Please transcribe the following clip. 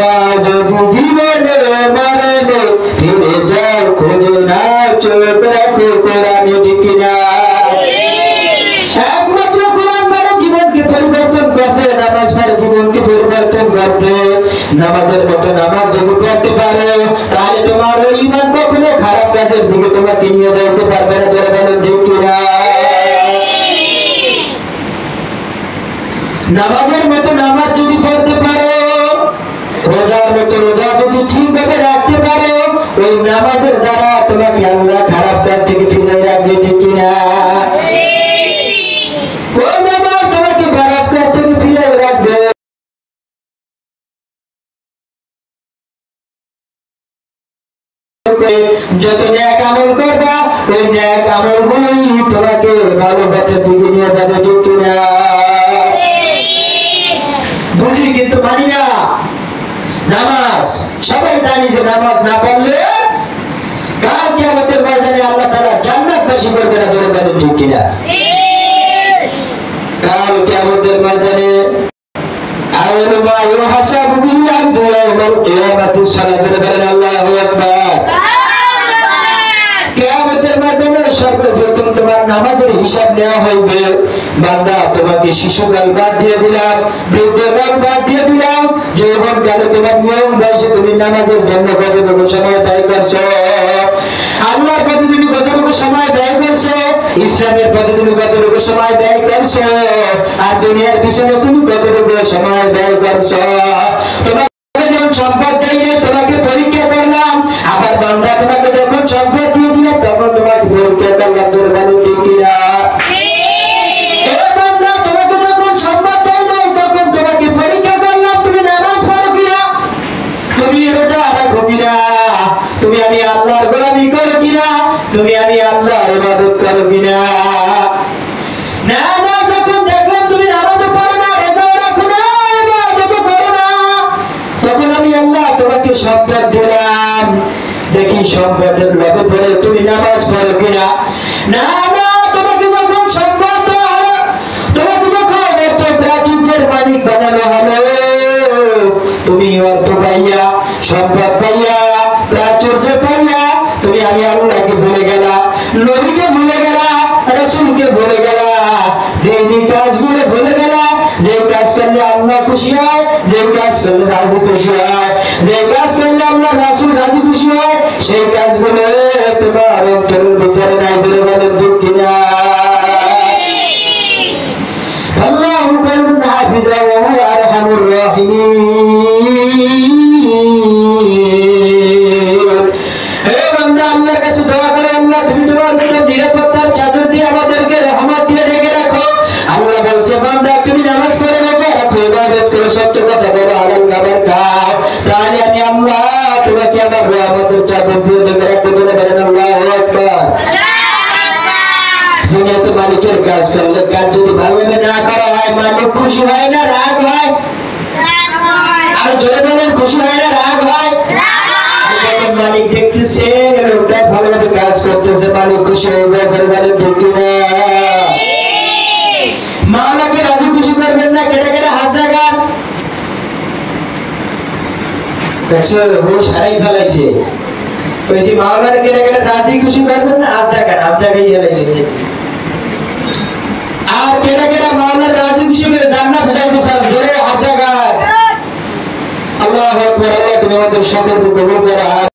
চাও যদি জীবনে মরণে ফিরে যাও খুঁজে না চোখ রাখো কোরআনে ঠিক না একমাত্র কোরআন পারে জীবনকে পরিবর্তন করতে নামাজ পারে জীবনকে পরিবর্তন করতে নামাজের মতো নামাজ যদি পড়তে পারো তাহলে তোমার ওই ঈমান কখনো খারাপ কাজের দিকে তোমাকে নিয়ে যাইতে পারবে না জোরে বলেন ঠিক না নামাজের মতো নামাজ যদি পড়তে পারো রোজার মতো রোজা যদি ঠিকভাবে রাখতে পারো ওই নামাজের দ্বারা তোমাকে আল্লাহ খারাপ কাজ থেকে ফিরিয়ে রাখবে ঠিক কিনা ওই নামাজ তোমাকে খারাপ কাজ থেকে ফিরিয়ে রাখবে যত নেক আমল করবা ওই নেক আমলগুলোই তোমাকে ভালো পথের দিকে নিয়ে যাবে ঠিক কিনা বুঝি কিন্তু মানি না নামাজ সবাই জানি যে নামাজ না পড়লে কাল কিয়ামতের ময়দানে আল্লাহ তাআলা জান্নাতবাসী করবে না ধরে বলেন ঠিক কিনা কাল কিয়ামতের ময়দানে আউয়ালু মা ইউহাসাবু বিহি আবদু ইয়াওমাল কিয়ামাতি সালাতুল বলেন আল্লাহু আকবার কিয়ামতের ময়দানে সর্বপ্রথম তোমার নামাজের হিসাব নেওয়া হইবে বান্দা তোমাকে শিশুকাল বাদ দিয়ে দিলাম বৃদ্ধকাল বাদ দিয়ে দিলাম যৌবনকালে তোমার নিয়ম বয়সে তুমি নামাজের জন্য কতটুকু সময় ব্যয় করছো আল্লাহর পথে তুমি কতটুকু সময় ব্যয় করছো ইসলামের পথে তুমি কতটুকু সময় ব্যয় করছো আর দুনিয়ার পিছনে তুমি কতটুকু সময় ব্যয় করছো তোমাকে যখন সম্পদ দেয়নি তোমাকে পরীক্ষা করলাম আবার বান্দা তোমাকে যখন সম্পদ দিয়েছিলাম তখন তোমাকে পরীক্ষা করলাম তোর বলো ঠিক কিনা তুমি আমি আল্লাহর গোলামি করো কিনা তুমি আমি আল্লাহর ইবাদত করো কিনা না না যখন দেখলাম তুমি নামাজ পড়ো না রোজা রাখো না ইবাদত করো না তখন আমি আল্লাহ তোমাকে সম্পদ দিলাম দেখি সম্পদের লোভে পড়ে তুমি নামাজ পড়ো কিনা না না তোমাকে যখন সম্পদ দেওয়া হলো তোমাকে যখন অর্থ প্রাচুর্যের মালিক বানানো হলো তুমি অর্থ পাইয়া সম্পদ পাইয়া প্রাচুর্য পাইয়া তুমি আমি আল্লাহকে ভুলে গেলা নবীকে ভুলে গেলা রাসূলকে ভুলে গেলা দ্বীনি কাজগুলো ভুলে গেলা যে কাজ করলে আল্লাহ খুশি হয় যে কাজ করলে রাজি খুশি হয় যে কাজ করলে আল্লাহ রাসূল রাজি খুশি হয় সেই কাজগুলো তোমার অন্তরের ভিতরে নাই ধরে বলেন ঠিক কিনা আল্লাহু খায়রুন হাফিজা ওয়া হুয়া আরহামুর রাহিমিন আল্লাহর কাছে দোয়া করে আল্লাহ তুমি তোমার নিরাপত্তার চাদর দিয়ে আমাদেরকে রহমত দিয়ে ঢেকে রাখো আল্লাহ বলছে বান্দা তুমি নামাজ পড়ে রোজা রাখো ইবাদত করো সত্য কথা বলো হালাল খাবার খাও তাহলে আমি আল্লাহ তোমাকে আমার রহমতের চাদর দিয়ে ঢেকে রাখতে বলে বলেন আল্লাহু আকবার দুনিয়াতে মালিকের কাজ করলে কাজ যদি ভালোভাবে না করা হয় মালিক খুশি হয় না রাগ হয় আর জোরে বলেন খুশি হয় না রাগ হয় মালিক দেখতেছে লোকটা ভালোভাবে কাজ করতেছে মালিক খুশি হয়ে যায় পরিবারের ঢুকি না মাওলাকে রাজি খুশি করবেন না কেটে কেটে হাসা গান দেখছো হুশ হারাই ফেলাইছে কইছি মাওলাকে কেটে কেটে রাজি খুশি করবেন না হাসা গান হাসা গাই ফেলাইছে আর কেটে কেটে মাওলার রাজি খুশি করে জান্নাত চাইতে সব ধরে হাসা গান আল্লাহু আকবার আল্লাহ তুমি আমাদের সকলকে কবুল করো।